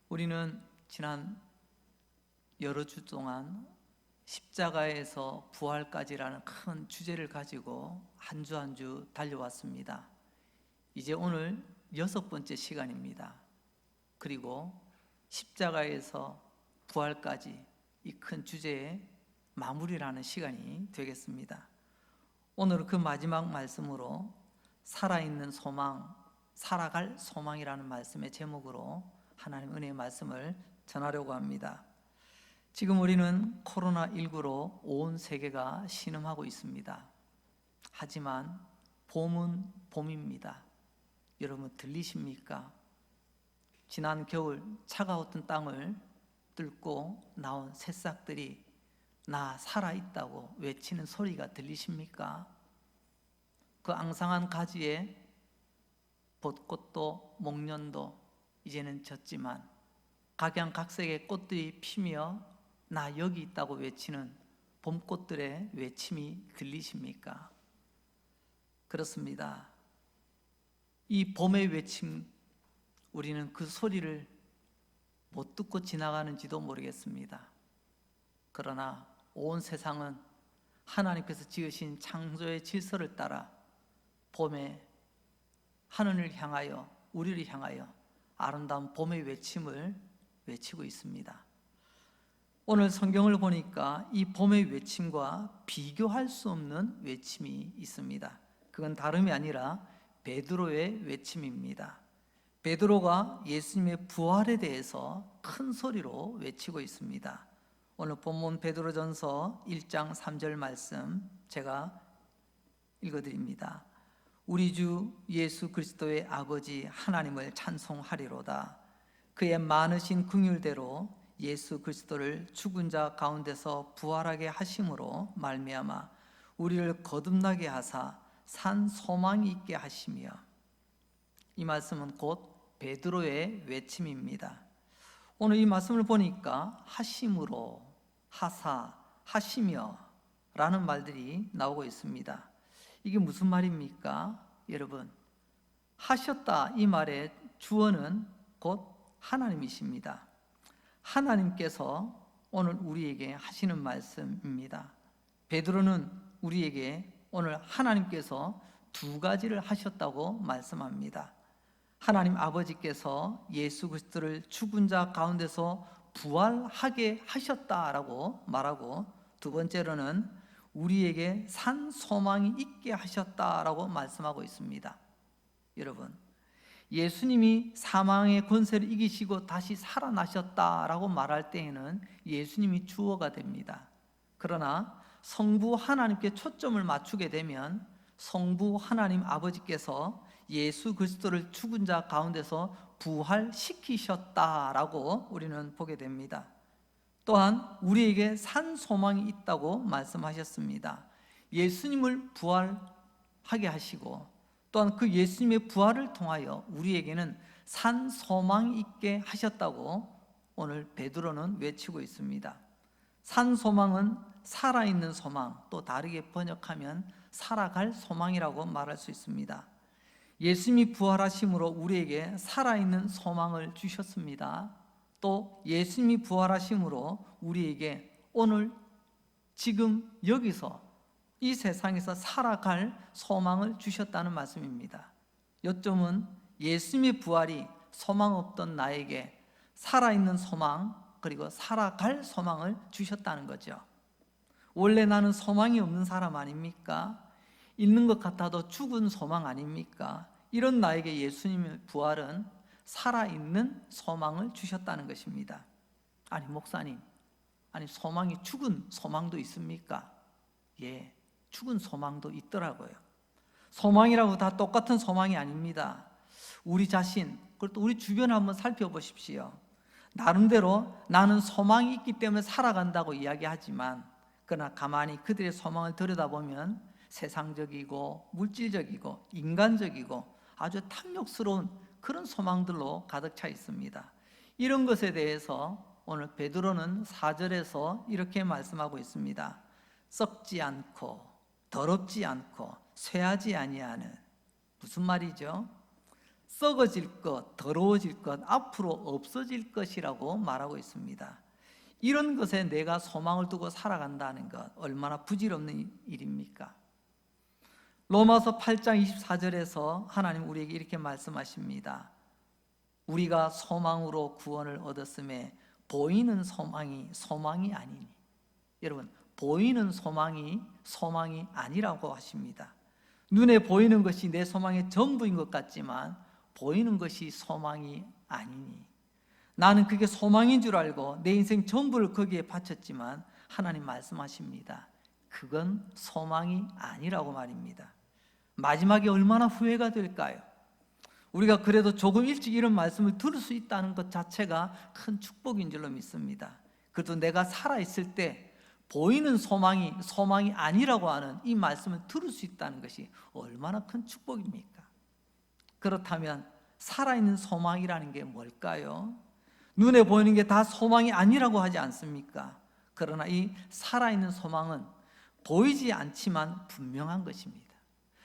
우리는 지난 여러 주 동안 십자가에서 부활까지라는 큰 주제를 가지고 한 주 한 주 달려왔습니다. 이제 오늘 6번째 시간입니다. 그리고 십자가에서 부활까지 이 큰 주제의 마무리라는 시간이 되겠습니다. 오늘은 그 마지막 말씀으로 살아있는 소망, 살아갈 소망이라는 말씀의 제목으로 하나님 은혜의 말씀을 전하려고 합니다. 지금 우리는 코로나19로 온 세계가 신음하고 있습니다. 하지만 봄은 봄입니다. 여러분 들리십니까? 지난 겨울 차가웠던 땅을 뚫고 나온 새싹들이 나 살아있다고 외치는 소리가 들리십니까? 그 앙상한 가지에 벚꽃도 목련도 이제는 졌지만 각양각색의 꽃들이 피며 나 여기 있다고 외치는 봄꽃들의 외침이 들리십니까? 그렇습니다. 이 봄의 외침, 우리는 그 소리를 못 듣고 지나가는지도 모르겠습니다. 그러나 온 세상은 하나님께서 지으신 창조의 질서를 따라 봄에 하늘을 향하여, 우리를 향하여 아름다운 봄의 외침을 외치고 있습니다. 오늘 성경을 보니까 이 봄의 외침과 비교할 수 없는 외침이 있습니다. 그건 다름이 아니라 베드로의 외침입니다. 베드로가 예수님의 부활에 대해서 큰 소리로 외치고 있습니다. 오늘 본문 베드로전서 1장 3절 말씀 제가 읽어드립니다. 우리 주 예수 그리스도의 아버지 하나님을 찬송하리로다. 그의 많으신 긍휼대로 예수 그리스도를 죽은 자 가운데서 부활하게 하심으로 말미암아 우리를 거듭나게 하사 산 소망이 있게 하시며. 이 말씀은 곧 베드로의 외침입니다. 오늘 이 말씀을 보니까 하심으로, 하사, 하시며 라는 말들이 나오고 있습니다. 이게 무슨 말입니까? 여러분, 하셨다 이 말의 주어는 곧 하나님이십니다. 하나님께서 오늘 우리에게 하시는 말씀입니다. 베드로는 우리에게 오늘 하나님께서 두 가지를 하셨다고 말씀합니다. 하나님 아버지께서 예수 그리스도를 죽은 자 가운데서 부활하게 하셨다라고 말하고, 두 번째로는 우리에게 산 소망이 있게 하셨다라고 말씀하고 있습니다. 여러분, 예수님이 사망의 권세를 이기시고 다시 살아나셨다라고 말할 때에는 예수님이 주어가 됩니다. 그러나 성부 하나님께 초점을 맞추게 되면 성부 하나님 아버지께서 예수 그리스도를 죽은 자 가운데서 부활시키셨다라고 우리는 보게 됩니다. 또한 우리에게 산 소망이 있다고 말씀하셨습니다. 예수님을 부활하게 하시고 또한 그 예수님의 부활을 통하여 우리에게는 산 소망이 있게 하셨다고 오늘 베드로는 외치고 있습니다. 산 소망은 살아있는 소망, 또 다르게 번역하면 살아갈 소망이라고 말할 수 있습니다. 예수님이 부활하심으로 우리에게 살아있는 소망을 주셨습니다. 또 예수님이 부활하심으로 우리에게 오늘 지금 여기서 이 세상에서 살아갈 소망을 주셨다는 말씀입니다. 요점은 예수님의 부활이 소망 없던 나에게 살아있는 소망, 그리고 살아갈 소망을 주셨다는 거죠. 원래 나는 소망이 없는 사람 아닙니까? 있는 것 같아도 죽은 소망 아닙니까? 이런 나에게 예수님의 부활은 살아있는 소망을 주셨다는 것입니다. 아니 목사님, 아니 소망이 죽은 소망도 있습니까? 예, 죽은 소망도 있더라고요. 소망이라고 다 똑같은 소망이 아닙니다. 우리 자신, 그리고 우리 주변을 한번 살펴보십시오. 나름대로 나는 소망이 있기 때문에 살아간다고 이야기하지만, 그러나 가만히 그들의 소망을 들여다보면 세상적이고 물질적이고 인간적이고 아주 탐욕스러운 그런 소망들로 가득 차 있습니다. 이런 것에 대해서 오늘 베드로는 4절에서 이렇게 말씀하고 있습니다. 썩지 않고 더럽지 않고 쇠하지 아니하는, 무슨 말이죠? 썩어질 것, 더러워질 것, 앞으로 없어질 것이라고 말하고 있습니다. 이런 것에 내가 소망을 두고 살아간다는 것 얼마나 부질없는 일입니까? 로마서 8장 24절에서 하나님 우리에게 이렇게 말씀하십니다. 우리가 소망으로 구원을 얻었음에 보이는 소망이 아니니. 여러분, 보이는 소망이 아니라고 하십니다. 눈에 보이는 것이 내 소망의 전부인 것 같지만 보이는 것이 소망이 아니니. 나는 그게 소망인 줄 알고 내 인생 전부를 거기에 바쳤지만 하나님 말씀하십니다. 그건 소망이 아니라고 말입니다. 마지막에 얼마나 후회가 될까요? 우리가 그래도 조금 일찍 이런 말씀을 들을 수 있다는 것 자체가 큰 축복인 줄로 믿습니다. 그래도 내가 살아있을 때 보이는 소망이 아니라고 하는 이 말씀을 들을 수 있다는 것이 얼마나 큰 축복입니까? 그렇다면 살아있는 소망이라는 게 뭘까요? 눈에 보이는 게 다 소망이 아니라고 하지 않습니까? 그러나 이 살아있는 소망은 보이지 않지만 분명한 것입니다.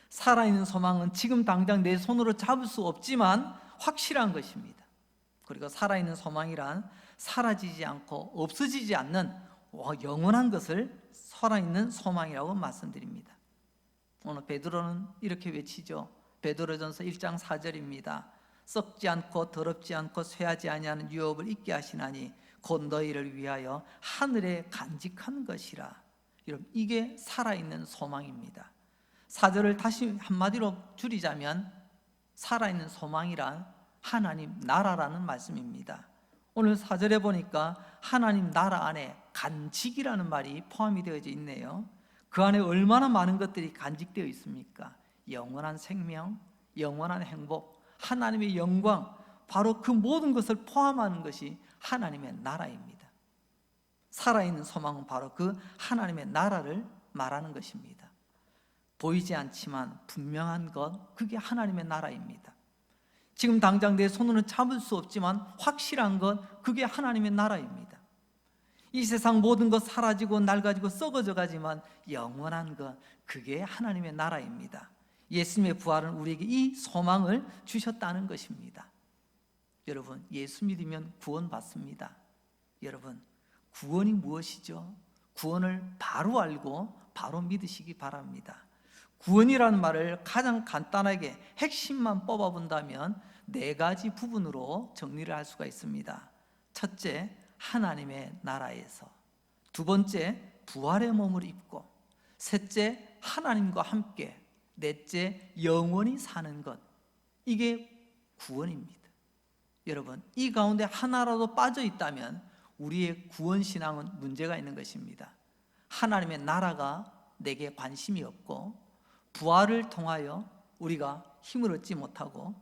살아있는 소망은 지금 당장 내 손으로 잡을 수 없지만 확실한 것입니다. 그리고 살아있는 소망이란 사라지지 않고 없어지지 않는 영원한 것을 살아있는 소망이라고 말씀드립니다. 오늘 베드로는 이렇게 외치죠. 베드로전서 1장 4절입니다. 썩지 않고 더럽지 않고 쇠하지 아니하는 유업을 잊게 하시나니 곧 너희를 위하여 하늘에 간직한 것이라. 여러분, 이게 살아있는 소망입니다. 4절을 다시 한마디로 줄이자면 살아있는 소망이란 하나님 나라라는 말씀입니다. 오늘 4절에 보니까 하나님 나라 안에 간직이라는 말이 포함이 되어져 있네요. 그 안에 얼마나 많은 것들이 간직되어 있습니까? 영원한 생명, 영원한 행복, 하나님의 영광, 바로 그 모든 것을 포함하는 것이 하나님의 나라입니다. 살아있는 소망은 바로 그 하나님의 나라를 말하는 것입니다. 보이지 않지만 분명한 것, 그게 하나님의 나라입니다. 지금 당장 내 손으로는 잡을 수 없지만 확실한 것, 그게 하나님의 나라입니다. 이 세상 모든 것 사라지고 낡아지고 썩어져 가지만 영원한 것, 그게 하나님의 나라입니다. 예수님의 부활은 우리에게 이 소망을 주셨다는 것입니다. 여러분, 예수 믿으면 구원받습니다. 여러분, 구원이 무엇이죠? 구원을 바로 알고 바로 믿으시기 바랍니다. 구원이라는 말을 가장 간단하게 핵심만 뽑아본다면 4가지 부분으로 정리를 할 수가 있습니다. 첫째, 하나님의 나라에서. 두 번째, 부활의 몸을 입고. 셋째, 하나님과 함께. 넷째, 영원히 사는 것. 이게 구원입니다. 여러분, 이 가운데 하나라도 빠져 있다면 우리의 구원신앙은 문제가 있는 것입니다. 하나님의 나라가 내게 관심이 없고 부활을 통하여 우리가 힘을 얻지 못하고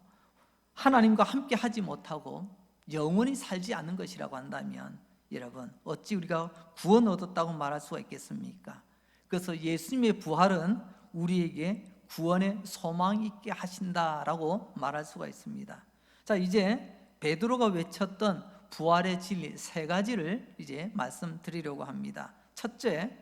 하나님과 함께 하지 못하고 영원히 살지 않는 것이라고 한다면 여러분, 어찌 우리가 구원 얻었다고 말할 수가 있겠습니까? 그래서 예수님의 부활은 우리에게 구원의 소망 있게 하신다라고 말할 수가 있습니다. 자, 이제 베드로가 외쳤던 부활의 진리 3가지를 이제 말씀드리려고 합니다. 첫째,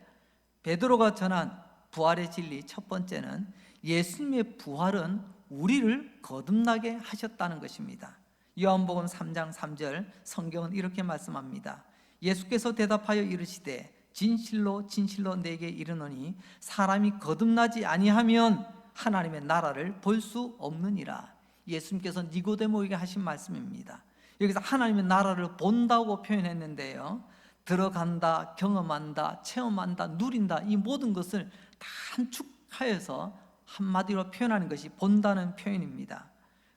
베드로가 전한 부활의 진리 첫 번째는 예수님의 부활은 우리를 거듭나게 하셨다는 것입니다. 요한복음 3장 3절 성경은 이렇게 말씀합니다. 예수께서 대답하여 이르시되 진실로 진실로 내게 이르노니 사람이 거듭나지 아니하면 하나님의 나라를 볼 수 없느니라. 예수님께서 니고데모에게 하신 말씀입니다. 여기서 하나님의 나라를 본다고 표현했는데요, 들어간다, 경험한다, 체험한다, 누린다, 이 모든 것을 다 함축하여서 한마디로 표현하는 것이 본다는 표현입니다.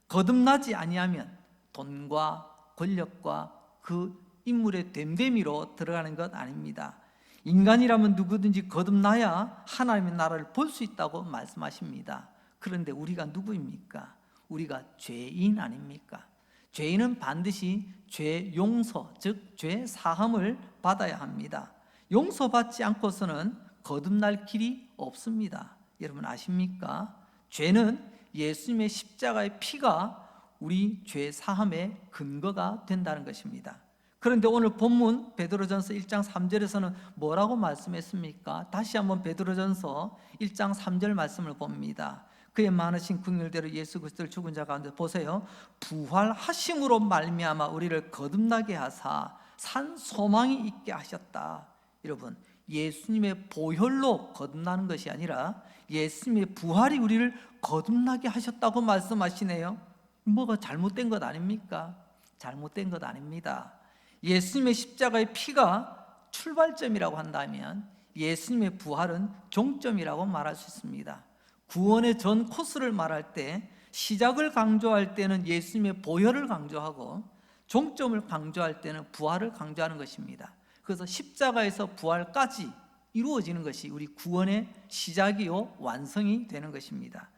거듭나지 아니하면 돈과 권력과 그 인물의 됨됨이로 들어가는 것 아닙니다. 인간이라면 누구든지 거듭나야 하나님의 나라를 볼 수 있다고 말씀하십니다. 그런데 우리가 누구입니까? 우리가 죄인 아닙니까? 죄인은 반드시 죄 용서, 즉 죄 사함을 받아야 합니다. 용서받지 않고서는 거듭날 길이 없습니다. 여러분 아십니까? 죄는 예수님의 십자가의 피가 우리 죄 사함의 근거가 된다는 것입니다. 그런데 오늘 본문 베드로전서 1장 3절에서는 뭐라고 말씀했습니까? 다시 한번 베드로전서 1장 3절 말씀을 봅니다. 그의 많으신 긍휼대로 예수 그리스도를 죽은 자 가운데 보세요. 부활하심으로 말미암아 우리를 거듭나게 하사 산 소망이 있게 하셨다. 여러분, 예수님의 보혈로 거듭나는 것이 아니라 예수님의 부활이 우리를 거듭나게 하셨다고 말씀하시네요. 뭐가 잘못된 것 아닙니까? 잘못된 것 아닙니다. 예수님의 십자가의 피가 출발점이라고 한다면 예수님의 부활은 종점이라고 말할 수 있습니다. 구원의 전 코스를 말할 때 시작을 강조할 때는 예수님의 보혈을 강조하고 종점을 강조할 때는 부활을 강조하는 것입니다. 그래서 십자가에서 부활까지 이루어지는 것이 우리 구원의 시작이요 완성이 되는 것입니다.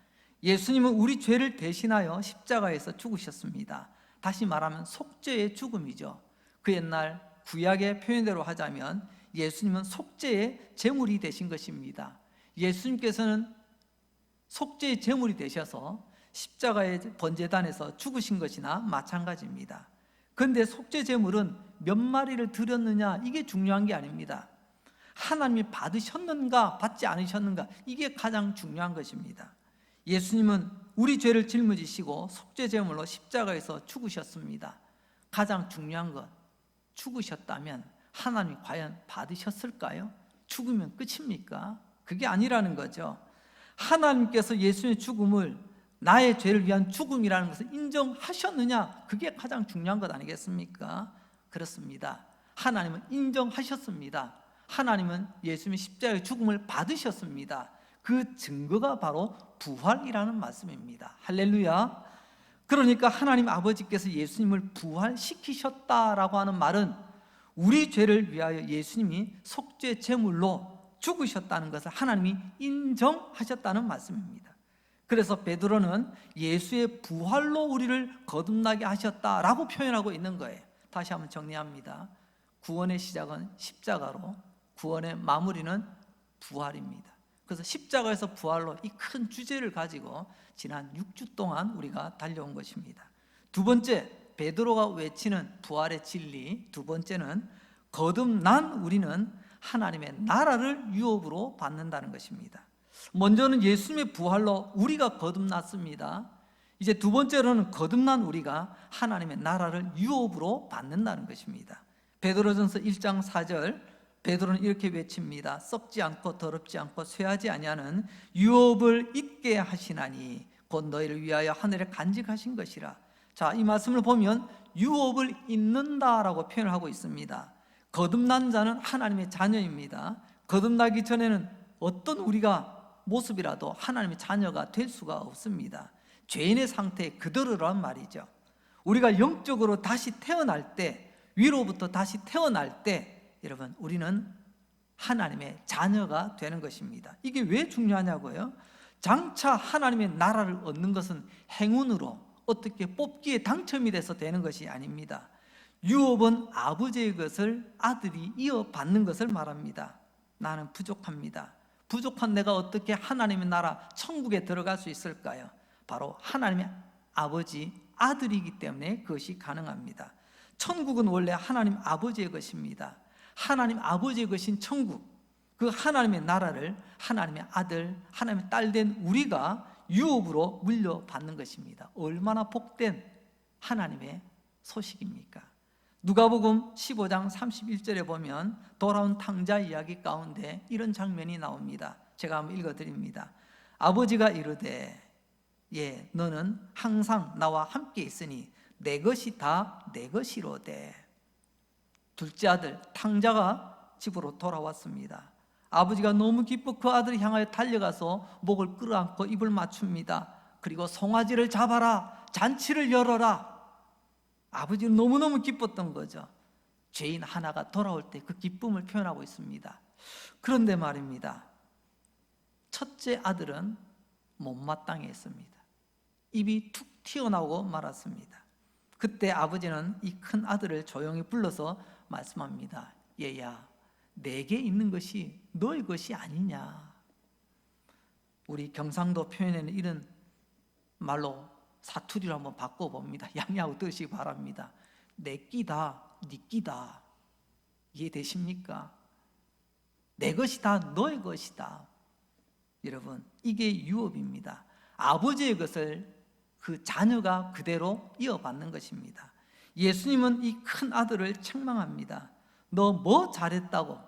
예수님은 우리 죄를 대신하여 십자가에서 죽으셨습니다. 다시 말하면 속죄의 죽음이죠. 그 옛날 구약의 표현대로 하자면 예수님은 속죄의 제물이 되신 것입니다. 예수님께서는 속죄의 제물이 되셔서 십자가의 번제단에서 죽으신 것이나 마찬가지입니다. 그런데 속죄 제물은 몇 마리를 드렸느냐, 이게 중요한 게 아닙니다. 하나님이 받으셨는가 받지 않으셨는가, 이게 가장 중요한 것입니다. 예수님은 우리 죄를 짊어지시고 속죄 제물로 십자가에서 죽으셨습니다. 가장 중요한 것, 죽으셨다면 하나님이 과연 받으셨을까요? 죽으면 끝입니까? 그게 아니라는 거죠. 하나님께서 예수님의 죽음을 나의 죄를 위한 죽음이라는 것을 인정하셨느냐, 그게 가장 중요한 것 아니겠습니까? 그렇습니다. 하나님은 인정하셨습니다. 하나님은 예수님의 십자가의 죽음을 받으셨습니다. 그 증거가 바로 부활이라는 말씀입니다. 할렐루야. 그러니까 하나님 아버지께서 예수님을 부활시키셨다라고 하는 말은 우리 죄를 위하여 예수님이 속죄 제물로 죽으셨다는 것을 하나님이 인정하셨다는 말씀입니다. 그래서 베드로는 예수의 부활로 우리를 거듭나게 하셨다라고 표현하고 있는 거예요. 다시 한번 정리합니다. 구원의 시작은 십자가로, 구원의 마무리는 부활입니다. 그래서 십자가에서 부활로 이 큰 주제를 가지고 지난 6주 동안 우리가 달려온 것입니다. 두 번째, 베드로가 외치는 부활의 진리, 두 번째는 거듭난 우리는 하나님의 나라를 유업으로 받는다는 것입니다. 먼저는 예수님의 부활로 우리가 거듭났습니다. 이제 두 번째로는 거듭난 우리가 하나님의 나라를 유업으로 받는다는 것입니다. 베드로전서 1장 4절, 베드로는 이렇게 외칩니다. 썩지 않고 더럽지 않고 쇠하지 아니하는 유업을 잊게 하시나니 곧 너희를 위하여 하늘에 간직하신 것이라. 자, 이 말씀을 보면 유업을 잊는다라고 표현을 하고 있습니다. 거듭난 자는 하나님의 자녀입니다. 거듭나기 전에는 어떤 우리가 모습이라도 하나님의 자녀가 될 수가 없습니다. 죄인의 상태 그대로란 말이죠. 우리가 영적으로 다시 태어날 때, 위로부터 다시 태어날 때 여러분, 우리는 하나님의 자녀가 되는 것입니다. 이게 왜 중요하냐고요? 장차 하나님의 나라를 얻는 것은 행운으로 어떻게 뽑기에 당첨이 돼서 되는 것이 아닙니다. 유업은 아버지의 것을 아들이 이어받는 것을 말합니다. 나는 부족합니다. 부족한 내가 어떻게 하나님의 나라 천국에 들어갈 수 있을까요? 바로 하나님의 아버지 아들이기 때문에 그것이 가능합니다. 천국은 원래 하나님 아버지의 것입니다. 하나님 아버지의 것인 천국, 그 하나님의 나라를 하나님의 아들, 하나님의 딸 된 우리가 유업으로 물려받는 것입니다. 얼마나 복된 하나님의 소식입니까? 누가복음 15장 31절에 보면 돌아온 탕자 이야기 가운데 이런 장면이 나옵니다. 제가 한번 읽어드립니다. 아버지가 이르되 예, 너는 항상 나와 함께 있으니 내 것이 다 내 것이로되. 둘째 아들 탕자가 집으로 돌아왔습니다. 아버지가 너무 기뻐 그 아들을 향하여 달려가서 목을 끌어안고 입을 맞춥니다. 그리고 송아지를 잡아라, 잔치를 열어라. 아버지는 너무너무 기뻤던 거죠. 죄인 하나가 돌아올 때 그 기쁨을 표현하고 있습니다. 그런데 말입니다, 첫째 아들은 못마땅했습니다. 입이 툭 튀어나오고 말았습니다. 그때 아버지는 이 큰 아들을 조용히 불러서 말씀합니다. 얘야, 내게 있는 것이 너의 것이 아니냐. 우리 경상도 표현에는 이런 말로 사투리로 한번 바꿔봅니다. 양해하고 들으시기 바랍니다. 내 끼다, 네 끼다. 이해되십니까? 내 것이 다 너의 것이다. 여러분, 이게 유업입니다. 아버지의 것을 그 자녀가 그대로 이어받는 것입니다. 예수님은 이 큰 아들을 책망합니다. 너 뭐 잘했다고?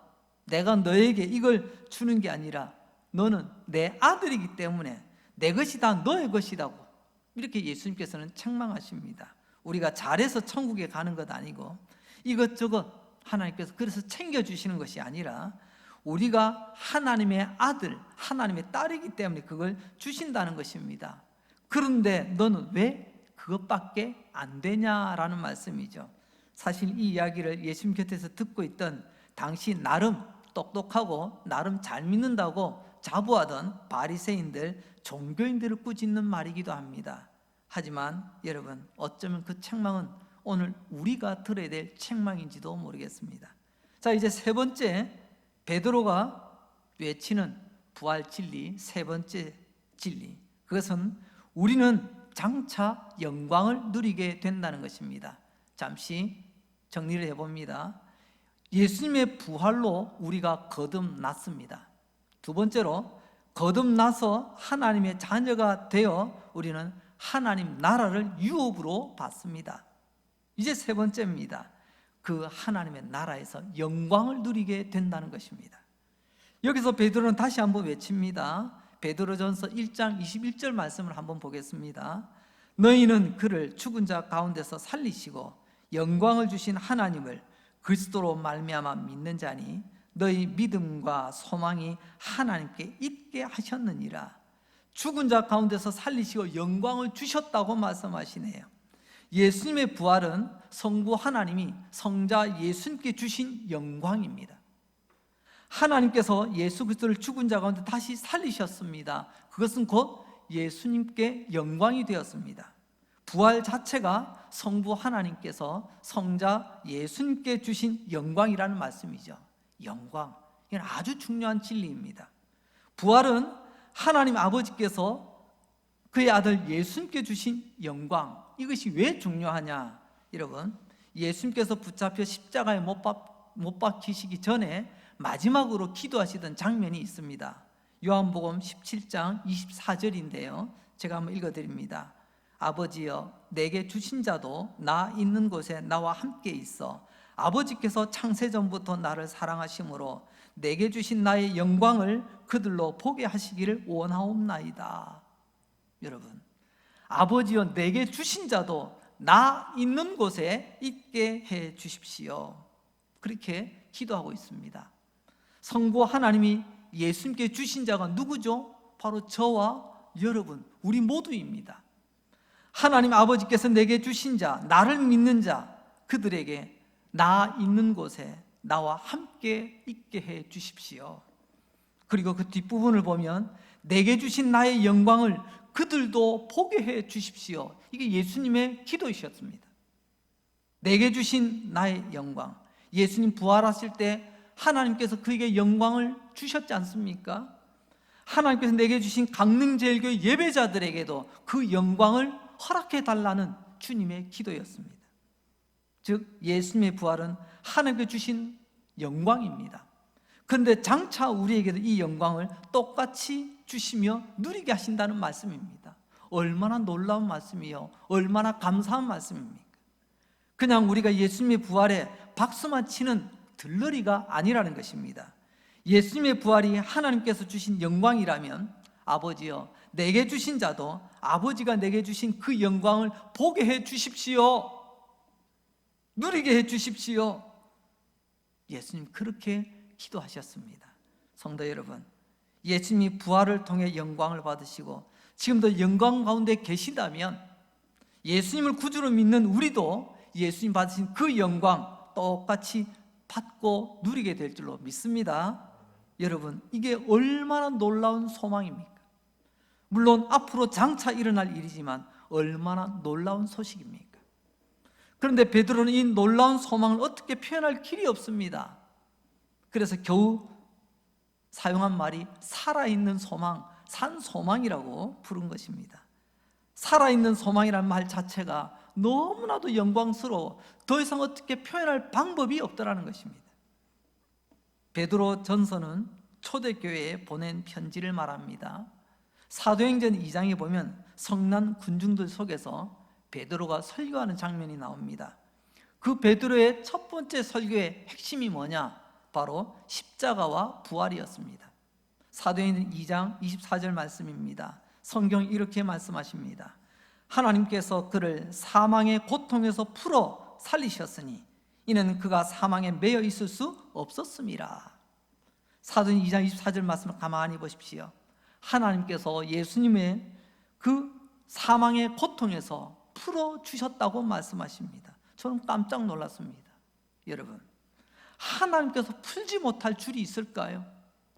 내가 너에게 이걸 주는 게 아니라 너는 내 아들이기 때문에 내 것이 다 너의 것이라고, 이렇게 예수님께서는 책망하십니다. 우리가 잘해서 천국에 가는 것 아니고 이것저것 하나님께서 그래서 챙겨주시는 것이 아니라 우리가 하나님의 아들, 하나님의 딸이기 때문에 그걸 주신다는 것입니다. 그런데 너는 왜 그것밖에 안 되냐라는 말씀이죠. 사실 이 이야기를 예수님 곁에서 듣고 있던 당시 나름 똑똑하고 나름 잘 믿는다고 자부하던 바리새인들, 종교인들을 꾸짖는 말이기도 합니다. 하지만 여러분, 어쩌면 그 책망은 오늘 우리가 들어야 될 책망인지도 모르겠습니다. 자, 이제 세 번째, 베드로가 외치는 부활 진리, 세 번째 진리, 그것은 우리는 장차 영광을 누리게 된다는 것입니다. 잠시 정리를 해봅니다. 예수님의 부활로 우리가 거듭났습니다. 두 번째로, 거듭나서 하나님의 자녀가 되어 우리는 하나님 나라를 유업으로 받습니다. 이제 세 번째입니다. 그 하나님의 나라에서 영광을 누리게 된다는 것입니다. 여기서 베드로는 다시 한번 외칩니다. 베드로전서 1장 21절 말씀을 한번 보겠습니다. 너희는 그를 죽은 자 가운데서 살리시고 영광을 주신 하나님을 그리스도로 말미암아 믿는 자니 너희 믿음과 소망이 하나님께 있게 하셨느니라. 죽은 자 가운데서 살리시고 영광을 주셨다고 말씀하시네요. 예수님의 부활은 성부 하나님이 성자 예수님께 주신 영광입니다. 하나님께서 예수 그리스도를 죽은 자 가운데 다시 살리셨습니다. 그것은 곧 예수님께 영광이 되었습니다. 부활 자체가 성부 하나님께서 성자 예수님께 주신 영광이라는 말씀이죠. 영광, 이건 아주 중요한 진리입니다. 부활은 하나님 아버지께서 그의 아들 예수님께 주신 영광, 이것이 왜 중요하냐? 여러분, 예수님께서 붙잡혀 십자가에 못 박히시기 전에 마지막으로 기도하시던 장면이 있습니다. 요한복음 17장 24절인데요 제가 한번 읽어드립니다. 아버지여, 내게 주신 자도 나 있는 곳에 나와 함께 있어 아버지께서 창세전부터 나를 사랑하심으로 내게 주신 나의 영광을 그들로 보게 하시기를 원하옵나이다. 여러분, 아버지여, 내게 주신 자도 나 있는 곳에 있게 해 주십시오. 그렇게 기도하고 있습니다. 성부 하나님이 예수님께 주신 자가 누구죠? 바로 저와 여러분, 우리 모두입니다. 하나님 아버지께서 내게 주신 자, 나를 믿는 자, 그들에게 나 있는 곳에 나와 함께 있게 해 주십시오. 그리고 그 뒷부분을 보면 내게 주신 나의 영광을 그들도 보게 해 주십시오. 이게 예수님의 기도이셨습니다. 내게 주신 나의 영광, 예수님 부활하실 때 하나님께서 그에게 영광을 주셨지 않습니까? 하나님께서 내게 주신 강릉제일교회 예배자들에게도 그 영광을 허락해 달라는 주님의 기도였습니다. 즉 예수님의 부활은 하나님께 주신 영광입니다. 그런데 장차 우리에게도 이 영광을 똑같이 주시며 누리게 하신다는 말씀입니다. 얼마나 놀라운 말씀이요, 얼마나 감사한 말씀입니까? 그냥 우리가 예수님의 부활에 박수만 치는 들러리가 아니라는 것입니다. 예수님의 부활이 하나님께서 주신 영광이라면 아버지여, 내게 주신 자도 아버지가 내게 주신 그 영광을 보게 해 주십시오. 누리게 해 주십시오. 예수님 그렇게 기도하셨습니다. 성도 여러분, 예수님이 부활을 통해 영광을 받으시고 지금도 영광 가운데 계시다면 예수님을 구주로 믿는 우리도 예수님 받으신 그 영광 똑같이 받고 누리게 될 줄로 믿습니다. 여러분, 이게 얼마나 놀라운 소망입니까? 물론 앞으로 장차 일어날 일이지만 얼마나 놀라운 소식입니까? 그런데 베드로는 이 놀라운 소망을 어떻게 표현할 길이 없습니다. 그래서 겨우 사용한 말이 살아있는 소망, 산 소망이라고 부른 것입니다. 살아있는 소망이라는 말 자체가 너무나도 영광스러워 더 이상 어떻게 표현할 방법이 없더라는 것입니다. 베드로 전서는 초대교회에 보낸 편지를 말합니다. 사도행전 2장에 보면 성난 군중들 속에서 베드로가 설교하는 장면이 나옵니다. 그 베드로의 첫 번째 설교의 핵심이 뭐냐? 바로 십자가와 부활이었습니다. 사도행전 2장 24절 말씀입니다. 성경 이렇게 말씀하십니다. 하나님께서 그를 사망의 고통에서 풀어 살리셨으니 이는 그가 사망에 매여 있을 수 없었음이라. 사도행전 2장 24절 말씀을 가만히 보십시오. 하나님께서 예수님의 그 사망의 고통에서 풀어주셨다고 말씀하십니다. 저는 깜짝 놀랐습니다. 여러분, 하나님께서 풀지 못할 줄이 있을까요?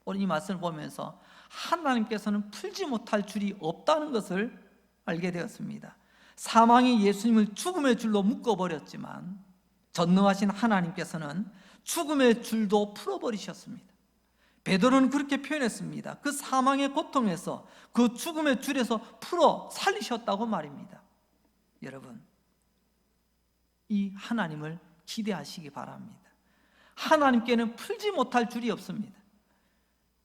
오늘 이 말씀을 보면서 하나님께서는 풀지 못할 줄이 없다는 것을 알게 되었습니다. 사망이 예수님을 죽음의 줄로 묶어버렸지만 전능하신 하나님께서는 죽음의 줄도 풀어버리셨습니다. 베드로는 그렇게 표현했습니다. 그 사망의 고통에서, 그 죽음의 줄에서 풀어 살리셨다고 말입니다. 여러분, 이 하나님을 기대하시기 바랍니다. 하나님께는 풀지 못할 줄이 없습니다.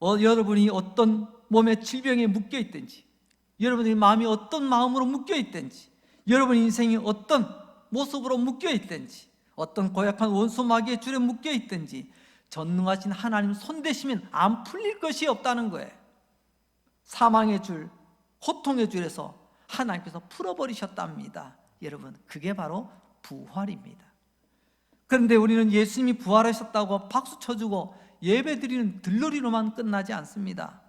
여러분이 어떤 몸의 질병에 묶여 있든지, 여러분의 마음이 어떤 마음으로 묶여 있든지, 여러분 인생이 어떤 모습으로 묶여 있든지, 어떤 고약한 원수 마귀의 줄에 묶여 있든지 전능하신 하나님 손 대시면 안 풀릴 것이 없다는 거예요. 사망의 줄, 고통의 줄에서 하나님께서 풀어버리셨답니다. 여러분, 그게 바로 부활입니다. 그런데 우리는 예수님이 부활하셨다고 박수 쳐주고 예배드리는 들러리로만 끝나지 않습니다.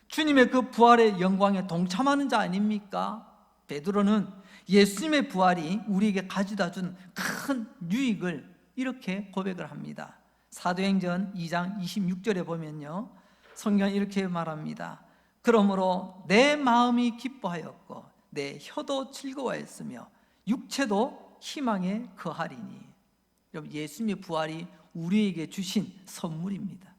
주님의 그 부활의 영광에 동참하는 자 아닙니까? 베드로는 예수님의 부활이 우리에게 가져다 준 큰 유익을 이렇게 고백을 합니다. 사도행전 2장 26절에 보면요, 성경은 이렇게 말합니다. 그러므로 내 마음이 기뻐하였고 내 혀도 즐거워했으며 육체도 희망에 거하리니. 여러분, 예수님의 부활이 우리에게 주신 선물입니다.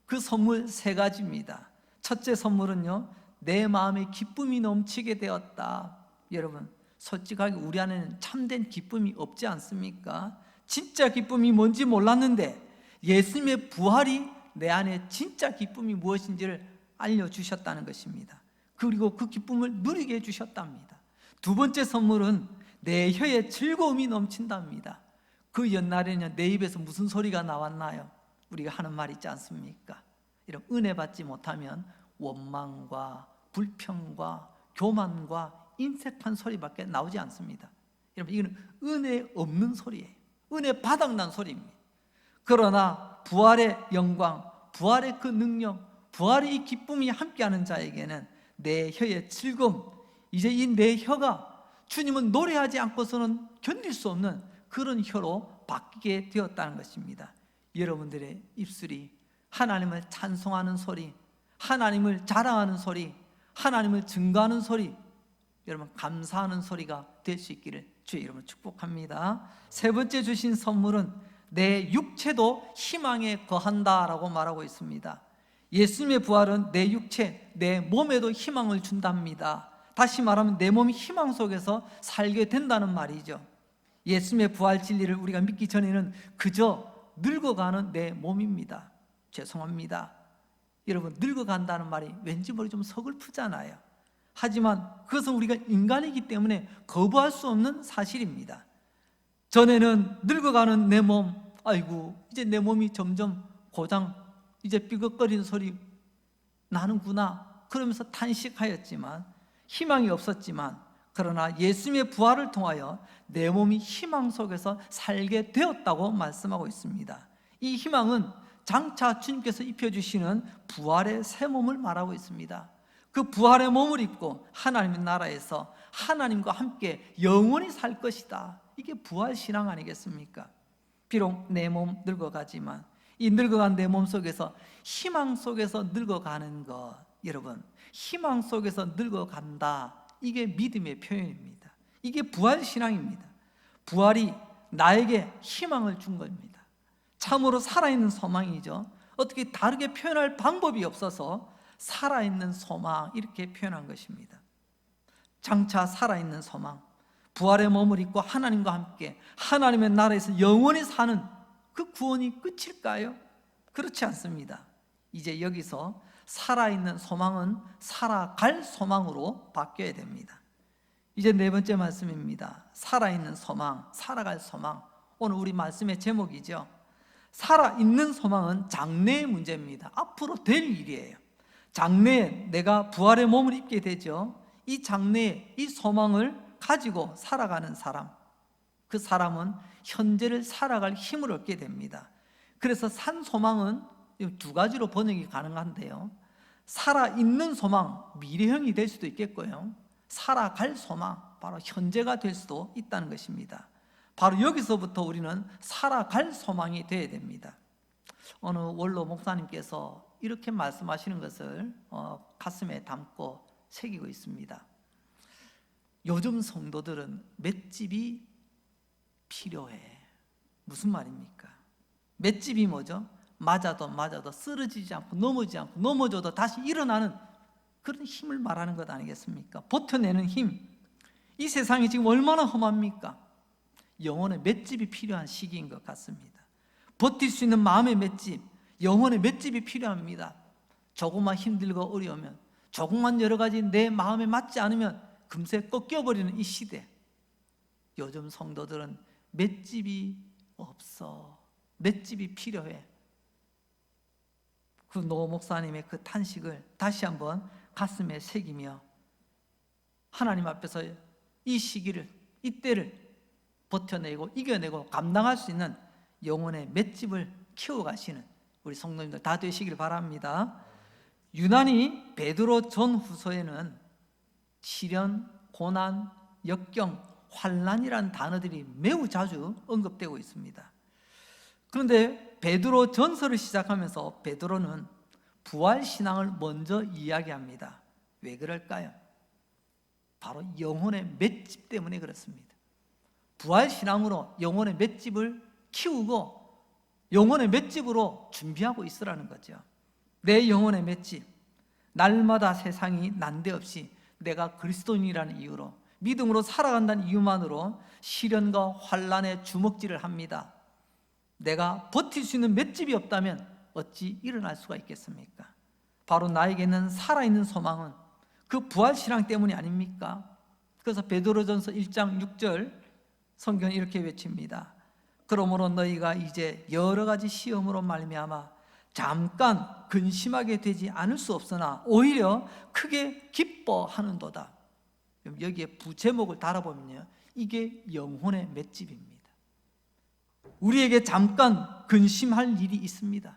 그 선물 세 가지입니다. 첫째 선물은요, 내 마음에 기쁨이 넘치게 되었다. 여러분, 솔직하게 우리 안에는 참된 기쁨이 없지 않습니까? 진짜 기쁨이 뭔지 몰랐는데 예수님의 부활이 내 안에 진짜 기쁨이 무엇인지를 알려주셨다는 것입니다. 그리고 그 기쁨을 누리게 해주셨답니다. 두 번째 선물은 내 혀에 즐거움이 넘친답니다. 그 옛날에는 내 입에서 무슨 소리가 나왔나요? 우리가 하는 말 있지 않습니까? 이런 은혜 받지 못하면 원망과 불평과 교만과 인색한 소리밖에 나오지 않습니다. 여러분, 이거는 은혜 없는 소리예요. 은혜 바닥난 소리입니다. 그러나 부활의 영광, 부활의 그 능력, 부활의 이 기쁨이 함께하는 자에게는 내 혀의 즐거움, 이제 이 내 혀가 주님은 노래하지 않고서는 견딜 수 없는 그런 혀로 바뀌게 되었다는 것입니다. 여러분들의 입술이 하나님을 찬송하는 소리, 하나님을 자랑하는 소리, 하나님을 증거하는 소리, 여러분 감사하는 소리가 될 수 있기를 주의 이름으로 축복합니다. 세 번째 주신 선물은 내 육체도 희망에 거한다라고 말하고 있습니다. 예수님의 부활은 내 육체, 내 몸에도 희망을 준답니다. 다시 말하면 내 몸이 희망 속에서 살게 된다는 말이죠. 예수님의 부활 진리를 우리가 믿기 전에는 그저 늙어가는 내 몸입니다. 죄송합니다. 여러분, 늙어간다는 말이 왠지 모르게 좀 서글프잖아요. 하지만 그것은 우리가 인간이기 때문에 거부할 수 없는 사실입니다. 전에는 늙어가는 내 몸, 아이고 이제 내 몸이 점점 고장, 이제 삐걱거리는 소리 나는구나 그러면서 탄식하였지만, 희망이 없었지만, 그러나 예수님의 부활을 통하여 내 몸이 희망 속에서 살게 되었다고 말씀하고 있습니다. 이 희망은 장차 주님께서 입혀주시는 부활의 새 몸을 말하고 있습니다. 그 부활의 몸을 입고 하나님의 나라에서 하나님과 함께 영원히 살 것이다. 이게 부활신앙 아니겠습니까? 비록 내 몸 늙어가지만 이 늙어간 내 몸 속에서 희망 속에서 늙어가는 것, 여러분, 희망 속에서 늙어간다, 이게 믿음의 표현입니다. 이게 부활신앙입니다. 부활이 나에게 희망을 준 겁니다. 참으로 살아있는 소망이죠. 어떻게 다르게 표현할 방법이 없어서 살아있는 소망, 이렇게 표현한 것입니다. 장차 살아있는 소망, 부활의 몸을 입고 하나님과 함께 하나님의 나라에서 영원히 사는 그 구원이 끝일까요? 그렇지 않습니다. 이제 여기서 살아있는 소망은 살아갈 소망으로 바뀌어야 됩니다. 이제 네 번째 말씀입니다. 살아있는 소망, 살아갈 소망. 오늘 우리 말씀의 제목이죠. 살아있는 소망은 장래의 문제입니다. 앞으로 될 일이에요. 장래에 내가 부활의 몸을 입게 되죠. 이 장래에 이 소망을 가지고 살아가는 사람, 그 사람은 현재를 살아갈 힘을 얻게 됩니다. 그래서 산 소망은 두 가지로 번역이 가능한데요, 살아있는 소망, 미래형이 될 수도 있겠고요, 살아갈 소망, 바로 현재가 될 수도 있다는 것입니다. 바로 여기서부터 우리는 살아갈 소망이 되어야 됩니다. 어느 원로 목사님께서 이렇게 말씀하시는 것을 가슴에 담고 새기고 있습니다. 요즘 성도들은 맷집이 필요해. 무슨 말입니까? 맷집이 뭐죠? 맞아도 쓰러지지 않고 넘어져도 다시 일어나는 그런 힘을 말하는 것 아니겠습니까? 버텨내는 힘. 이 세상이 지금 얼마나 험합니까? 영혼의 맷집이 필요한 시기인 것 같습니다. 버틸 수 있는 마음의 맷집, 영혼의 맷집이 필요합니다. 조금만 힘들고 어려우면, 조금만 여러 가지 내 마음에 맞지 않으면 금세 꺾여버리는 이 시대, 요즘 성도들은 맷집이 없어. 맷집이 필요해. 그 노 목사님의 그 탄식을 다시 한번 가슴에 새기며 하나님 앞에서 이 시기를, 이 때를 버텨내고 이겨내고 감당할 수 있는 영혼의 맷집을 키워가시는 우리 성도님들 다 되시길 바랍니다. 유난히 베드로 전후서에는 시련, 고난, 역경, 환난이라는 단어들이 매우 자주 언급되고 있습니다. 그런데 베드로 전서를 시작하면서 베드로는 부활신앙을 먼저 이야기합니다. 왜 그럴까요? 바로 영혼의 맷집 때문에 그렇습니다. 부활신앙으로 영혼의 맷집을 키우고 영혼의 맷집으로 준비하고 있으라는 거죠. 내 영혼의 맷집, 날마다 세상이 난데없이 내가 그리스도인이라는 이유로, 믿음으로 살아간다는 이유만으로 시련과 환난에 주먹질을 합니다. 내가 버틸 수 있는 맷집이 없다면 어찌 일어날 수가 있겠습니까? 바로 나에게는 살아있는 소망은 그 부활신앙 때문이 아닙니까? 그래서 베드로전서 1장 6절 성경은 이렇게 외칩니다. 그러므로 너희가 이제 여러 가지 시험으로 말미암아 잠깐 근심하게 되지 않을 수 없으나 오히려 크게 기뻐하는도다. 여기에 부제목을 달아보면요, 이게 영혼의 맷집입니다. 우리에게 잠깐 근심할 일이 있습니다.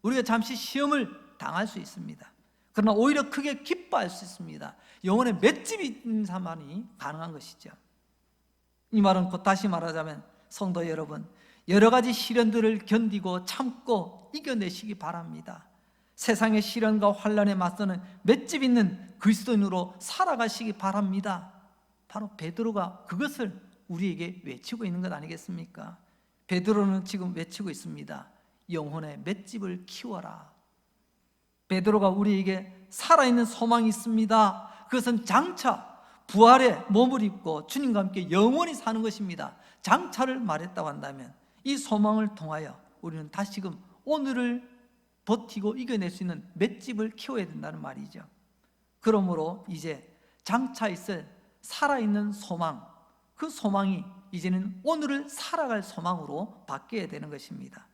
우리가 잠시 시험을 당할 수 있습니다. 그러나 오히려 크게 기뻐할 수 있습니다. 영혼의 맷집이 있는 사람만이 가능한 것이죠. 이 말은 곧 다시 말하자면 성도 여러분, 여러 가지 시련들을 견디고 참고 이겨내시기 바랍니다. 세상의 시련과 환난에 맞서는 맷집 있는 그리스도인으로 살아가시기 바랍니다. 바로 베드로가 그것을 우리에게 외치고 있는 것 아니겠습니까? 베드로는 지금 외치고 있습니다. 영혼의 맷집을 키워라. 베드로가 우리에게 살아있는 소망이 있습니다. 그것은 장차 부활의 몸을 입고 주님과 함께 영원히 사는 것입니다. 장차를 말했다고 한다면 이 소망을 통하여 우리는 다시금 오늘을 버티고 이겨낼 수 있는 맷집을 키워야 된다는 말이죠. 그러므로 이제 장차 있을 살아있는 소망, 그 소망이 이제는 오늘을 살아갈 소망으로 바뀌어야 되는 것입니다.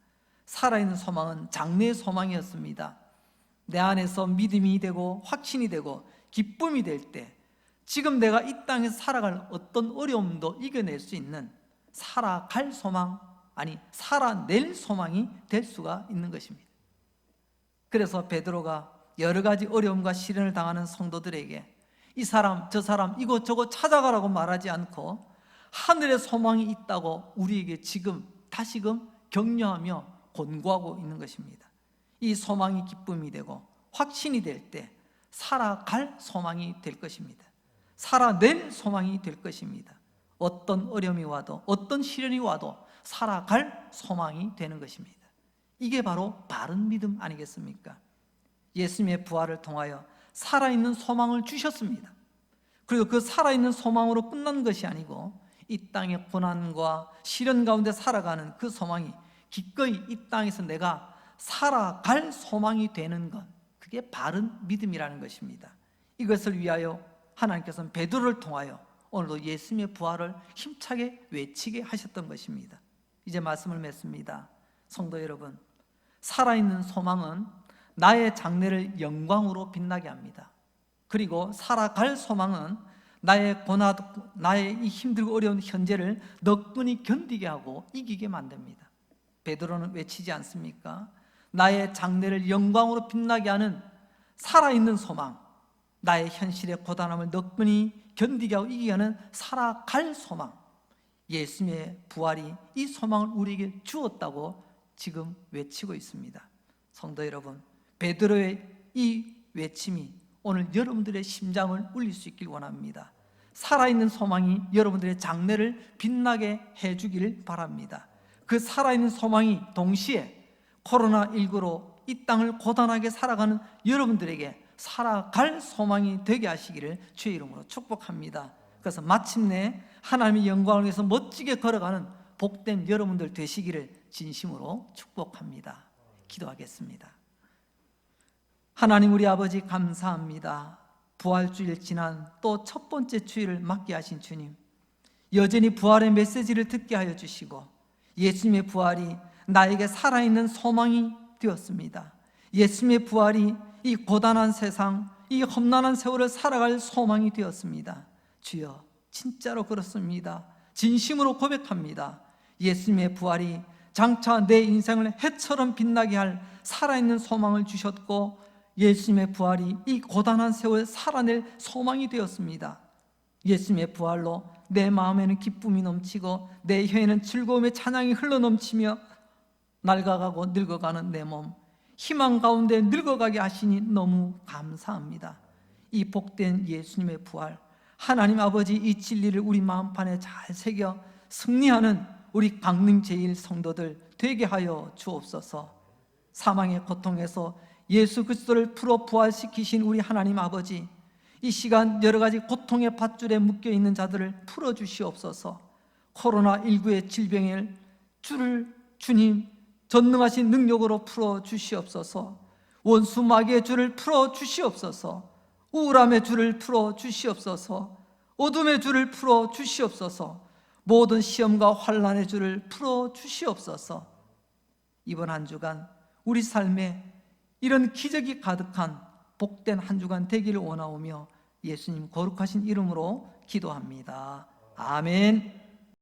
살아있는 소망은 장래의 소망이었습니다. 내 안에서 믿음이 되고 확신이 되고 기쁨이 될 때 지금 내가 이 땅에서 살아갈 어떤 어려움도 이겨낼 수 있는 살아갈 소망, 아니 살아낼 소망이 될 수가 있는 것입니다. 그래서 베드로가 여러 가지 어려움과 시련을 당하는 성도들에게 이 사람 저 사람 이곳저곳 찾아가라고 말하지 않고 하늘의 소망이 있다고 우리에게 지금 다시금 격려하며 권고하고 있는 것입니다. 이 소망이 기쁨이 되고 확신이 될 때 살아갈 소망이 될 것입니다. 살아낼 소망이 될 것입니다. 어떤 어려움이 와도 어떤 시련이 와도 살아갈 소망이 되는 것입니다. 이게 바로 바른 믿음 아니겠습니까? 예수님의 부활을 통하여 살아있는 소망을 주셨습니다. 그리고 그 살아있는 소망으로 끝난 것이 아니고 이 땅의 고난과 시련 가운데 살아가는 그 소망이 기꺼이 이 땅에서 내가 살아갈 소망이 되는 것, 그게 바른 믿음이라는 것입니다. 이것을 위하여 하나님께서는 베드로를 통하여 오늘도 예수님의 부활을 힘차게 외치게 하셨던 것입니다. 이제 말씀을 맺습니다. 성도 여러분, 살아있는 소망은 나의 장래를 영광으로 빛나게 합니다. 그리고 살아갈 소망은 나의 고난, 나의 이 힘들고 어려운 현재를 너끈히 견디게 하고 이기게 만듭니다. 베드로는 외치지 않습니까? 나의 장래를 영광으로 빛나게 하는 살아있는 소망, 나의 현실의 고단함을 너끈히 견디게 하고 이기게 하는 살아갈 소망, 예수님의 부활이 이 소망을 우리에게 주었다고 지금 외치고 있습니다. 성도 여러분, 베드로의 이 외침이 오늘 여러분들의 심장을 울릴 수 있길 원합니다. 살아있는 소망이 여러분들의 장래를 빛나게 해주기를 바랍니다. 그 살아있는 소망이 동시에 코로나19로 이 땅을 고단하게 살아가는 여러분들에게 살아갈 소망이 되게 하시기를 주의 이름으로 축복합니다. 그래서 마침내 하나님의 영광을 위해서 멋지게 걸어가는 복된 여러분들 되시기를 진심으로 축복합니다. 기도하겠습니다. 하나님 우리 아버지 감사합니다. 부활주일 지난 또 첫 번째 주일을 맞게 하신 주님, 여전히 부활의 메시지를 듣게 하여 주시고 예수님의 부활이 나에게 살아있는 소망이 되었습니다. 예수님의 부활이 이 고단한 세상, 이 험난한 세월을 살아갈 소망이 되었습니다. 주여, 진짜로 그렇습니다. 진심으로 고백합니다. 예수님의 부활이 장차 내 인생을 해처럼 빛나게 할 살아있는 소망을 주셨고 예수님의 부활이 이 고단한 세월 살아낼 소망이 되었습니다. 예수님의 부활로 내 마음에는 기쁨이 넘치고 내 혀에는 즐거움의 찬양이 흘러넘치며 낡아가고 늙어가는 내 몸, 희망 가운데 늙어가게 하시니 너무 감사합니다. 이 복된 예수님의 부활, 하나님 아버지 이 진리를 우리 마음판에 잘 새겨 승리하는 우리 강림 제1 성도들 되게 하여 주옵소서. 사망의 고통에서 예수 그리스도를 풀어 부활시키신 우리 하나님 아버지, 이 시간 여러 가지 고통의 밧줄에 묶여 있는 자들을 풀어 주시옵소서. 코로나19의 질병을 주님 전능하신 능력으로 풀어 주시옵소서. 원수 마귀의 줄을 풀어 주시옵소서. 우울함의 줄을 풀어 주시옵소서. 어둠의 줄을 풀어 주시옵소서. 모든 시험과 환난의 줄을 풀어 주시옵소서. 이번 한 주간 우리 삶에 이런 기적이 가득한 복된 한 주간 되기를 원하오며 예수님 거룩하신 이름으로 기도합니다. 아멘.